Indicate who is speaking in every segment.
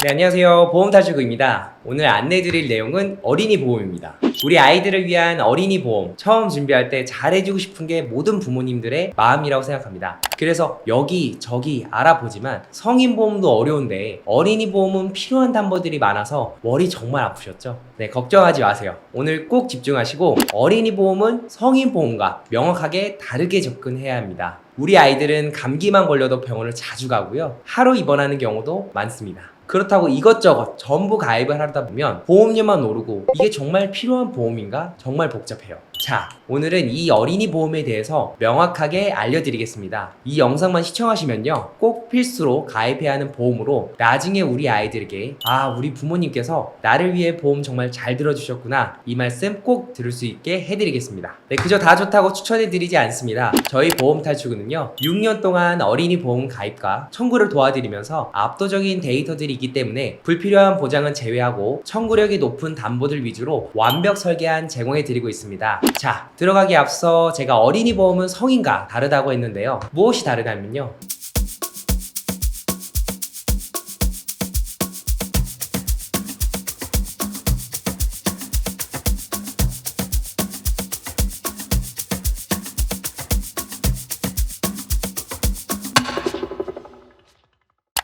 Speaker 1: 네, 안녕하세요. 보험탈출구입니다. 오늘 안내드릴 내용은 어린이 보험입니다. 우리 아이들을 위한 어린이 보험 처음 준비할 때 잘해주고 싶은 게 모든 부모님들의 마음이라고 생각합니다. 그래서 여기저기 알아보지만 성인 보험도 어려운데 어린이 보험은 필요한 담보들이 많아서 머리 정말 아프셨죠? 네, 걱정하지 마세요. 오늘 꼭 집중하시고 어린이 보험은 성인 보험과 명확하게 다르게 접근해야 합니다. 우리 아이들은 감기만 걸려도 병원을 자주 가고요. 하루 입원하는 경우도 많습니다. 그렇다고 이것저것 전부 가입을 하다 보면 보험료만 오르고 이게 정말 필요한 보험인가? 정말 복잡해요. 자, 오늘은 이 어린이 보험에 대해서 명확하게 알려드리겠습니다. 이 영상만 시청하시면요, 꼭 필수로 가입해야 하는 보험으로 나중에 우리 아이들에게 우리 부모님께서 나를 위해 보험 정말 잘 들어주셨구나, 이 말씀 꼭 들을 수 있게 해드리겠습니다. 네, 그저 다 좋다고 추천해드리지 않습니다. 저희 보험탈출구는요 6년 동안 어린이 보험 가입과 청구를 도와드리면서 압도적인 데이터들이 있기 때문에 불필요한 보장은 제외하고 청구력이 높은 담보들 위주로 완벽 설계한 제공해드리고 있습니다. 자, 들어가기 앞서 제가 어린이 보험은 성인과 다르다고 했는데요, 무엇이 다르냐면요,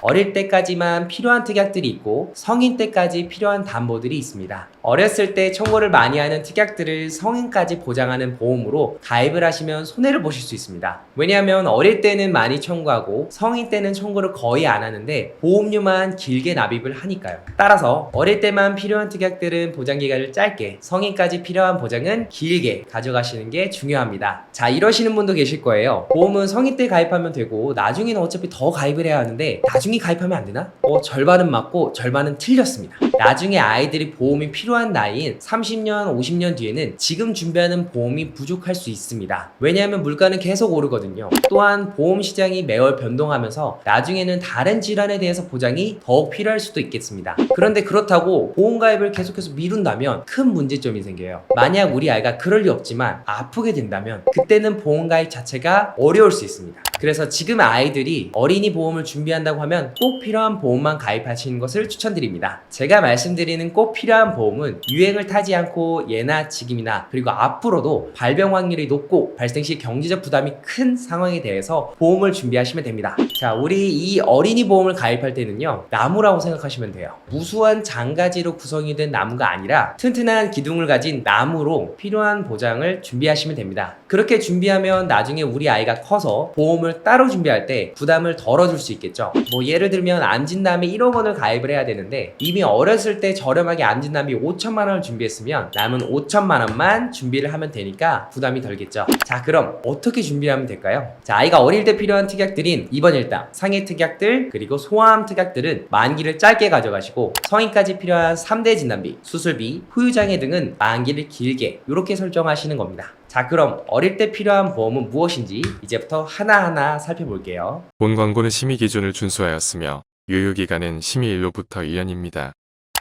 Speaker 1: 어릴 때까지만 필요한 특약들이 있고 성인 때까지 필요한 담보들이 있습니다. 어렸을 때 청구를 많이 하는 특약들을 성인까지 보장하는 보험으로 가입을 하시면 손해를 보실 수 있습니다. 왜냐하면 어릴 때는 많이 청구하고 성인 때는 청구를 거의 안 하는데 보험료만 길게 납입을 하니까요. 따라서 어릴 때만 필요한 특약들은 보장기간을 짧게, 성인까지 필요한 보장은 길게 가져가시는 게 중요합니다. 자, 이러시는 분도 계실 거예요. 보험은 성인 때 가입하면 되고 나중에는 어차피 더 가입을 해야 하는데 나중에 가입하면 안 되나? 절반은 맞고 절반은 틀렸습니다. 나중에 아이들이 보험이 필요한 나이인 30년, 50년 뒤에는 지금 준비하는 보험이 부족할 수 있습니다. 왜냐하면 물가는 계속 오르거든요. 또한 보험 시장이 매월 변동하면서 나중에는 다른 질환에 대해서 보장이 더욱 필요할 수도 있겠습니다. 그런데 그렇다고 보험 가입을 계속해서 미룬다면 큰 문제점이 생겨요. 만약 우리 아이가 그럴 리 없지만 아프게 된다면 그때는 보험 가입 자체가 어려울 수 있습니다. 그래서 지금 아이들이 어린이 보험을 준비한다고 하면 꼭 필요한 보험만 가입하시는 것을 추천드립니다. 제가 말씀드리는 꼭 필요한 보험은 유행을 타지 않고 예나 지금이나 그리고 앞으로도 발병 확률이 높고 발생 시 경제적 부담이 큰 상황에 대해서 보험을 준비하시면 됩니다. 자, 우리 이 어린이 보험을 가입할 때는요, 나무라고 생각하시면 돼요. 무수한 장가지로 구성이 된 나무가 아니라 튼튼한 기둥을 가진 나무로 필요한 보장을 준비하시면 됩니다. 그렇게 준비하면 나중에 우리 아이가 커서 보험을 따로 준비할 때 부담을 덜어줄 수 있겠죠. 예를 들면 암진단비 1억 원을 가입을 해야 되는데 이미 어렸을 때 저렴하게 암진단비 5천만 원을 준비했으면 남은 5천만 원만 준비를 하면 되니까 부담이 덜겠죠. 자, 그럼 어떻게 준비하면 될까요? 자, 아이가 어릴 때 필요한 특약들인 입원 일당, 상해 특약들, 그리고 소아암 특약들은 만기를 짧게 가져가시고 성인까지 필요한 3대 진단비, 수술비, 후유장애 등은 만기를 길게 이렇게 설정하시는 겁니다. 자, 그럼 어릴 때 필요한 보험은 무엇인지 이제부터 하나하나 살펴볼게요.
Speaker 2: 본 광고는 심의 기준을 준수하였으며 유효기간은 심의일로부터 1년입니다.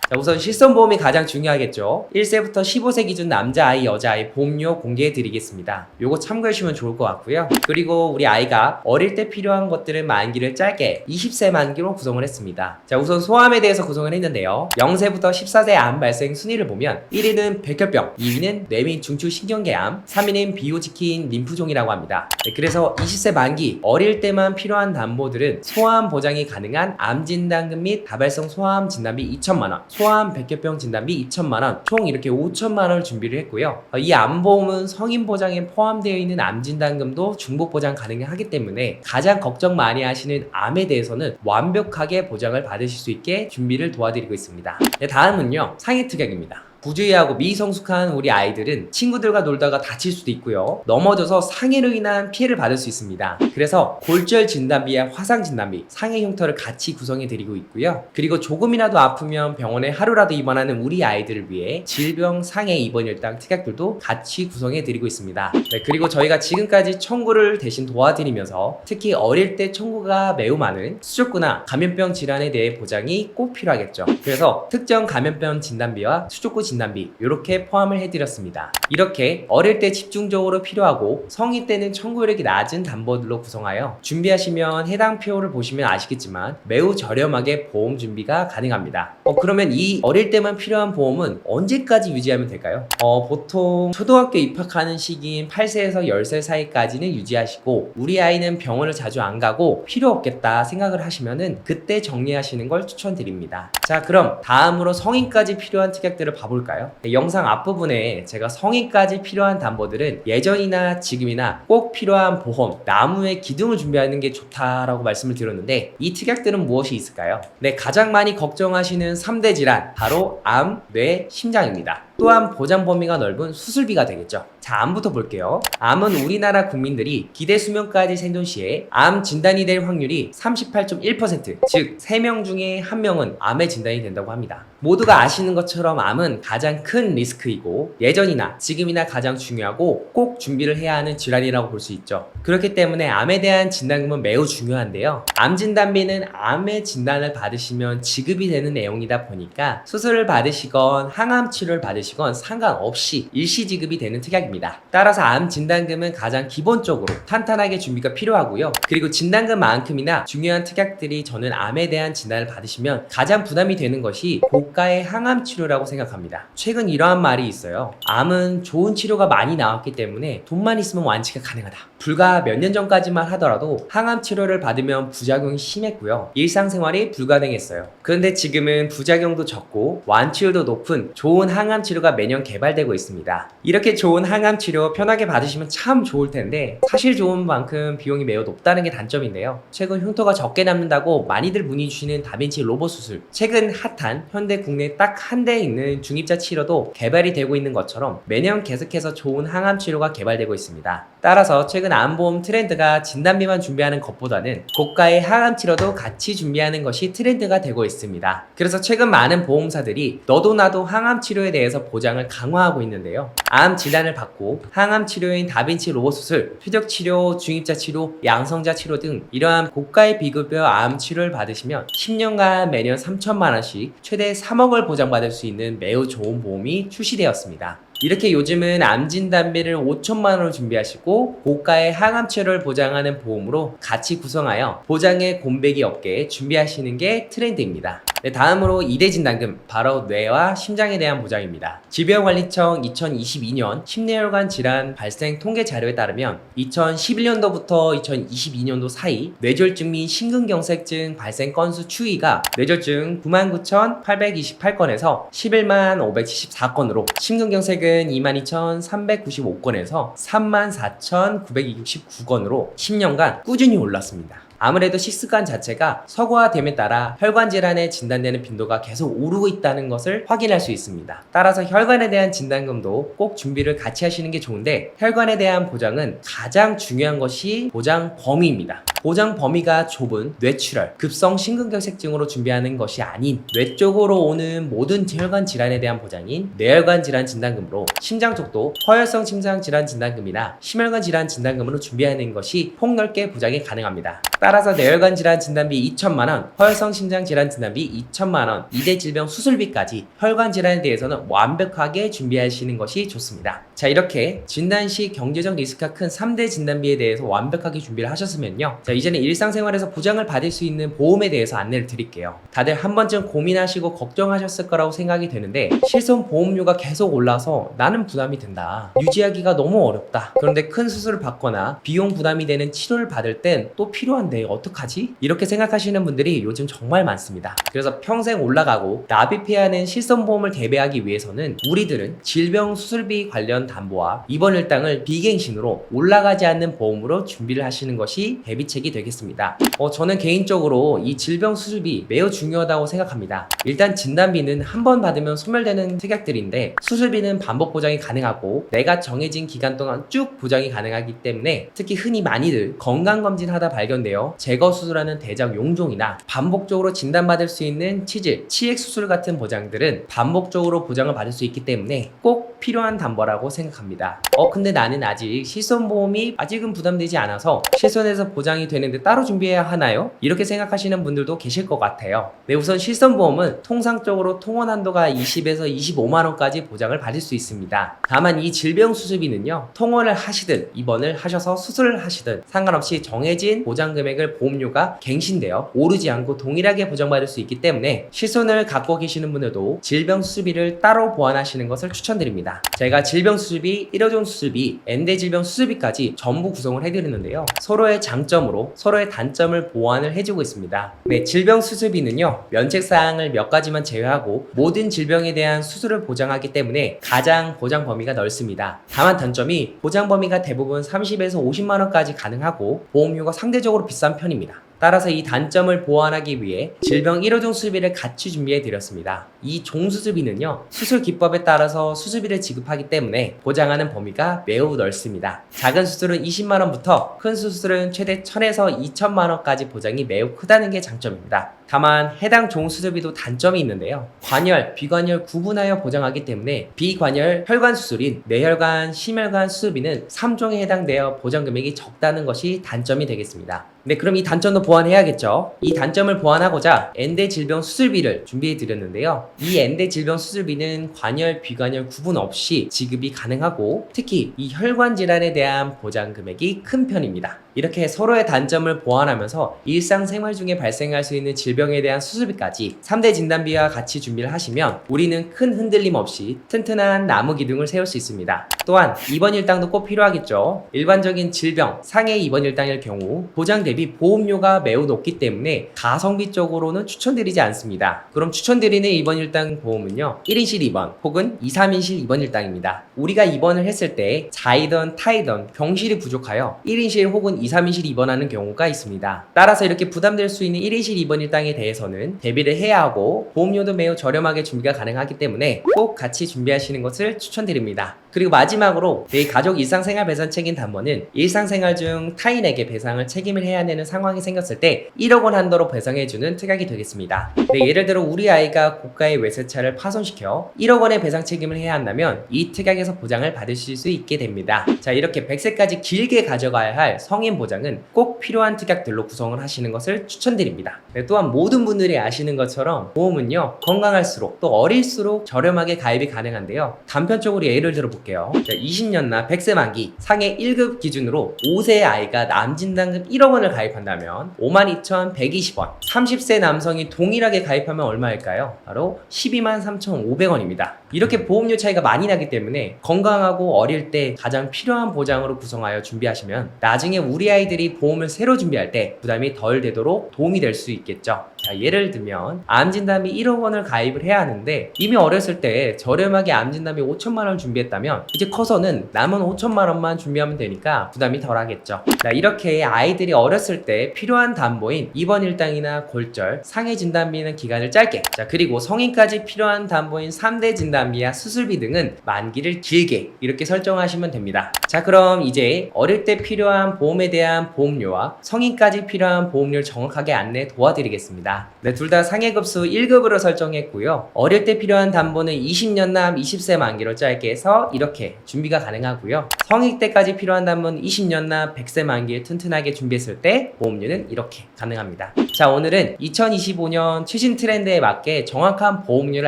Speaker 1: 자, 우선 실손보험이 가장 중요하겠죠. 1세부터 15세 기준 남자아이, 여자아이 보험료 공개해 드리겠습니다. 요거 참고해 주시면 좋을 것 같고요. 그리고 우리 아이가 어릴 때 필요한 것들은 만기를 짧게 20세 만기로 구성을 했습니다. 자, 우선 소암에 대해서 구성을 했는데요, 0세부터 14세 암 발생 순위를 보면 1위는 백혈병, 2위는 뇌 및 중추신경계암, 3위는 비호지킨 림프종이라고 합니다. 네, 그래서 20세 만기 어릴 때만 필요한 담보들은 소암 보장이 가능한 암진단금 및 다발성 소암 진단비 2천만 원, 소아암 백혈병 진단비 2천만원, 총 이렇게 5천만원을 준비를 했고요. 이 암보험은 성인 보장에 포함되어 있는 암진단금도 중복 보장 가능하기 때문에 가장 걱정 많이 하시는 암에 대해서는 완벽하게 보장을 받으실 수 있게 준비를 도와드리고 있습니다. 네, 다음은요, 상해 특약입니다. 부주의하고 미성숙한 우리 아이들은 친구들과 놀다가 다칠 수도 있고요, 넘어져서 상해로 인한 피해를 받을 수 있습니다. 그래서 골절 진단비와 화상 진단비, 상해 흉터를 같이 구성해 드리고 있고요. 그리고 조금이라도 아프면 병원에 하루라도 입원하는 우리 아이들을 위해 질병 상해 입원 일당 특약들도 같이 구성해 드리고 있습니다. 네, 그리고 저희가 지금까지 청구를 대신 도와드리면서 특히 어릴 때 청구가 매우 많은 수족구나 감염병 질환에 대해 보장이 꼭 필요하겠죠. 그래서 특정 감염병 진단비와 수족구 진단비 진단비 이렇게 포함을 해드렸습니다. 이렇게 어릴 때 집중적으로 필요하고 성인 때는 청구율이 낮은 담보들로 구성하여 준비하시면 해당 표를 보시면 아시겠지만 매우 저렴하게 보험 준비가 가능합니다. 그러면 이 어릴 때만 필요한 보험은 언제까지 유지하면 될까요? 보통 초등학교 입학하는 시기인 8세에서 10세 사이까지는 유지하시고 우리 아이는 병원을 자주 안 가고 필요 없겠다 생각을 하시면은 그때 정리하시는 걸 추천드립니다. 자, 그럼 다음으로 성인까지 필요한 특약들을 봐볼까요? 영상 앞부분에 제가 성인까지 필요한 담보들은 예전이나 지금이나 꼭 필요한 보험, 나무의 기둥을 준비하는 게 좋다라고 말씀을 드렸는데 이 특약들은 무엇이 있을까요? 네, 가장 많이 걱정하시는 3대 질환, 바로 암, 뇌, 심장입니다. 또한 보장 범위가 넓은 수술비가 되겠죠. 자, 암부터 볼게요. 암은 우리나라 국민들이 기대 수명까지 생존 시에 암 진단이 될 확률이 38.1%, 즉 3명 중에 1명은 암에 진단이 된다고 합니다. 모두가 아시는 것처럼 암은 가장 큰 리스크이고 예전이나 지금이나 가장 중요하고 꼭 준비를 해야 하는 질환이라고 볼 수 있죠. 그렇기 때문에 암에 대한 진단금은 매우 중요한데요. 암 진단비는 암의 진단을 받으시면 지급이 되는 내용이다 보니까 수술을 받으시건 항암 치료를 받으시건 상관없이 일시 지급이 되는 특약입니다. 따라서 암 진단금은 가장 기본적으로 탄탄하게 준비가 필요하고요. 그리고 진단금만큼이나 중요한 특약들이 저는 암에 대한 진단을 받으시면 가장 부담이 되는 것이 고가의 항암 치료라고 생각합니다. 최근 이러한 말이 있어요. 암은 좋은 치료가 많이 나왔기 때문에 돈만 있으면 완치가 가능하다. 불과 몇 년 전까지만 하더라도 항암 치료를 받으면 부작용이 심했고요. 일상생활이 불가능했어요. 그런데 지금은 부작용도 적고 완치율도 높은 좋은 항암 치료가 매년 개발되고 있습니다. 이렇게 좋은 항암 치료 편하게 받으시면 참 좋을 텐데 사실 좋은 만큼 비용이 매우 높다는 게 단점인데요. 최근 흉터가 적게 남는다고 많이들 문의 주시는 다빈치 로봇 수술, 최근 핫한 현대 국내 딱 한 대 있는 중입자 치료도 개발이 되고 있는 것처럼 매년 계속해서 좋은 항암 치료가 개발되고 있습니다. 따라서 최근 암보험 트렌드가 진단비만 준비하는 것보다는 고가의 항암 치료도 같이 준비하는 것이 트렌드가 되고 있습니다. 그래서 최근 많은 보험사들이 너도 나도 항암 치료에 대해서 보장을 강화하고 있는데요. 암 진단을 받고 항암 치료인 다빈치 로봇 수술, 표적 치료, 중입자 치료, 양성자 치료 등 이러한 고가의 비급여 암 치료를 받으시면 10년간 매년 3천만 원씩 최대 3억을 보장받을 수 있는 매우 좋은 보험이 출시되었습니다. 이렇게 요즘은 암 진단비를 5천만 원을 준비하시고 고가의 항암 치료를 보장하는 보험으로 같이 구성하여 보장의 공백이 없게 준비하시는 게 트렌드입니다. 네, 다음으로 2대 진단금, 바로 뇌와 심장에 대한 보장입니다. 질병관리청 2022년 심뇌혈관 질환 발생 통계 자료에 따르면 2011년도부터 2022년도 사이 뇌졸중 및 심근경색증 발생 건수 추이가 뇌졸중 99,828건에서 115,574건으로 심근경색은 22,395건에서 34,969건으로 10년간 꾸준히 올랐습니다. 아무래도 식습관 자체가 서구화됨에 따라 혈관 질환에 진단되는 빈도가 계속 오르고 있다는 것을 확인할 수 있습니다. 따라서 혈관에 대한 진단금도 꼭 준비를 같이 하시는 게 좋은데 혈관에 대한 보장은 가장 중요한 것이 보장 범위입니다. 보장 범위가 좁은 뇌출혈, 급성 심근경색증으로 준비하는 것이 아닌 뇌 쪽으로 오는 모든 혈관 질환에 대한 보장인 뇌혈관 질환 진단금으로 심장 쪽도 허혈성 심장 질환 진단금이나 심혈관 질환 진단금으로 준비하는 것이 폭넓게 보장이 가능합니다. 따라서 뇌혈관 질환 진단비 2천만 원, 허혈성 심장 질환 진단비 2천만 원, 2대 질병 수술비까지 혈관 질환에 대해서는 완벽하게 준비하시는 것이 좋습니다. 자, 이렇게 진단 시 경제적 리스크가 큰 3대 진단비에 대해서 완벽하게 준비를 하셨으면요. 자, 이제는 일상생활에서 보장을 받을 수 있는 보험에 대해서 안내를 드릴게요. 다들 한 번쯤 고민하시고 걱정하셨을 거라고 생각이 되는데 실손 보험료가 계속 올라서 나는 부담이 된다. 유지하기가 너무 어렵다. 그런데 큰 수술을 받거나 비용 부담이 되는 치료를 받을 땐 또 필요한데 어떡하지? 이렇게 생각하시는 분들이 요즘 정말 많습니다. 그래서 평생 올라가고 납입해야 하는 실손보험을 대비하기 위해서는 우리들은 질병 수술비 관련 담보와 입원 일당을 비갱신으로 올라가지 않는 보험으로 준비를 하시는 것이 대비책이 되겠습니다. 저는 개인적으로 이 질병 수술비 매우 중요하다고 생각합니다. 일단 진단비는 한 번 받으면 소멸되는 특약들인데 수술비는 반복 보장이 가능하고 내가 정해진 기간 동안 쭉 보장이 가능하기 때문에 특히 흔히 많이들 건강검진 하다 발견되어 수술은요, 제거 수술하는 대장 용종이나 반복적으로 진단받을 수 있는 치질, 치액 수술 같은 보장들은 반복적으로 보장을 받을 수 있기 때문에 꼭 필요한 담보라고 생각합니다. 근데 나는 아직 실손보험이 아직은 부담되지 않아서 실손에서 보장이 되는데 따로 준비해야 하나요? 이렇게 생각하시는 분들도 계실 것 같아요. 네, 우선 실손보험은 통상적으로 통원 한도가 20에서 25만원까지 보장을 받을 수 있습니다. 다만 이 질병 수술비는요, 통원을 하시든 입원을 하셔서 수술을 하시든 상관없이 정해진 보장 금액을 보험료가 갱신되어 오르지 않고 동일하게 보장받을 수 있기 때문에 실손을 갖고 계시는 분들도 질병 수술비를 따로 보완하시는 것을 추천드립니다. 제가 질병 수술비, 1호종 수술비, 엔대 질병 수술비까지 전부 구성을 해드리는데요, 서로의 장점으로 서로의 단점을 보완을 해주고 있습니다. 네, 질병 수술비는요, 면책사항을 몇 가지만 제외하고 모든 질병에 대한 수술을 보장하기 때문에 가장 보장 범위가 넓습니다. 다만 단점이 보장 범위가 대부분 30에서 50만원까지 가능하고 보험료가 상대적으로 비싼 편입니다. 따라서 이 단점을 보완하기 위해 질병 1호종 수술비를 같이 준비해 드렸습니다. 이 종수술비는요, 수술 기법에 따라서 수술비를 지급하기 때문에 보장하는 범위가 매우 넓습니다. 작은 수술은 20만원부터 큰 수술은 최대 1000에서 2000만원까지 보장이 매우 크다는 게 장점입니다. 다만 해당 종수술비도 단점이 있는데요, 관열, 비관열 구분하여 보장하기 때문에 비관열 혈관 수술인 뇌혈관, 심혈관 수술비는 3종에 해당되어 보장 금액이 적다는 것이 단점이 되겠습니다. 네, 그럼 이 단점도 보완해야겠죠. 이 단점을 보완하고자 엔대 질병 수술비를 준비해 드렸는데요, 이 엔대 질병 수술비는 관열, 비관열 구분 없이 지급이 가능하고 특히 이 혈관 질환에 대한 보장 금액이 큰 편입니다. 이렇게 서로의 단점을 보완하면서 일상생활 중에 발생할 수 있는 질병에 대한 수술비까지 3대 진단비와 같이 준비를 하시면 우리는 큰 흔들림 없이 튼튼한 나무 기둥을 세울 수 있습니다. 또한 입원 일당도 꼭 필요하겠죠. 일반적인 질병, 상해 입원 일당일 경우 보장 대비 보험료가 매우 높기 때문에 가성비 쪽으로는 추천드리지 않습니다. 그럼 추천드리는 입원 일당 보험은요, 1인실 입원 혹은 2, 3인실 입원 일당입니다. 우리가 입원을 했을 때 자이던 타이던 병실이 부족하여 1인실 혹은 2, 3인실 입원하는 경우가 있습니다. 따라서 이렇게 부담될 수 있는 1인실 입원 일당에 대해서는 대비를 해야 하고 보험료도 매우 저렴하게 준비가 가능하기 때문에 꼭 같이 준비하시는 것을 추천드립니다. 그리고 마지막으로 내 가족 일상생활 배상 책임 담보는 일상생활 중 타인에게 배상을 책임을 해야 되는 상황이 생겼을 때 1억 원 한도로 배상해주는 특약이 되겠습니다. 네, 예를 들어 우리 아이가 고가의 외제차를 파손시켜 1억 원의 배상 책임을 해야 한다면 이 특약에서 보장을 받으실 수 있게 됩니다. 자, 이렇게 100세까지 길게 가져가야 할 성인 보장은 꼭 필요한 특약들로 구성을 하시는 것을 추천드립니다. 네, 또한 모든 분들이 아시는 것처럼 보험은요, 건강할수록 또 어릴수록 저렴하게 가입이 가능한데요, 단편적으로 예를 들어볼게요. 20년나 100세 만기 상해 1급 기준으로 5세의 아이가 남진단금 1억 원을 가입한다면 52,120원, 30세 남성이 동일하게 가입하면 얼마일까요? 바로 123,500원입니다. 이렇게 보험료 차이가 많이 나기 때문에 건강하고 어릴 때 가장 필요한 보장으로 구성하여 준비하시면 나중에 우리 아이들이 보험을 새로 준비할 때 부담이 덜 되도록 도움이 될 수 있겠죠. 자, 예를 들면 암진단비 1억 원을 가입을 해야 하는데 이미 어렸을 때 저렴하게 암진단비 5천만 원 준비했다면 이제 커서는 남은 5천만 원만 준비하면 되니까 부담이 덜 하겠죠. 자, 이렇게 아이들이 어렸을 때 필요한 담보인 입원 일당이나 골절, 상해 진단비는 기간을 짧게, 자, 그리고 성인까지 필요한 담보인 3대 진단비와 수술비 등은 만기를 길게 이렇게 설정하시면 됩니다. 자, 그럼 이제 어릴 때 필요한 보험에 대한 보험료와 성인까지 필요한 보험료를 정확하게 안내 도와드리겠습니다. 네, 둘 다 상해급수 1급으로 설정했고요. 어릴 때 필요한 담보는 20년남 20세 만기로 짧게 해서 이렇게 준비가 가능하고요. 성인 때까지 필요한 담보는 20년남 100세 만기를 튼튼하게 준비했을 때 보험료는 이렇게 가능합니다. 자, 오늘은 2025년 최신 트렌드에 맞게 정확한 보험료를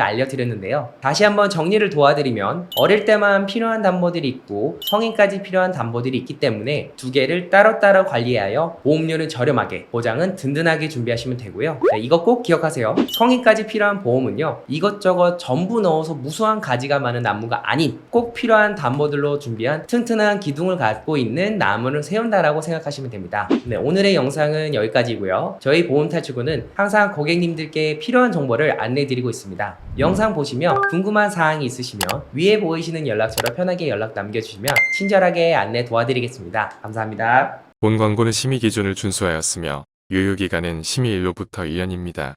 Speaker 1: 알려드렸는데요. 다시 한번 정리를 도와드리면 어릴 때만 필요한 담보들이 있고 성인까지 필요한 담보들이 있기 때문에 두 개를 따로따로 관리하여 보험료는 저렴하게, 보장은 든든하게 준비하시면 되고요. 자, 이거 꼭 기억하세요. 성인까지 필요한 보험은요, 이것저것 전부 넣어서 무수한 가지가 많은 나무가 아닌 꼭 필요한 담보들로 준비한 튼튼한 기둥을 갖고 있는 나무를 세운다라고 생각하시면 됩니다. 네, 오늘의 영상은 여기까지고요. 저희 보험탈출구는 항상 고객님들께 필요한 정보를 안내드리고 있습니다. 영상 보시며 궁금한 사항이 있으시면 위에 보이시는 연락처로 편하게 연락 남겨주시면 친절하게 안내 도와드리겠습니다. 감사합니다.
Speaker 2: 본 광고는 심의 기준을 준수하였으며 유효기간은 심의일로부터 1년입니다.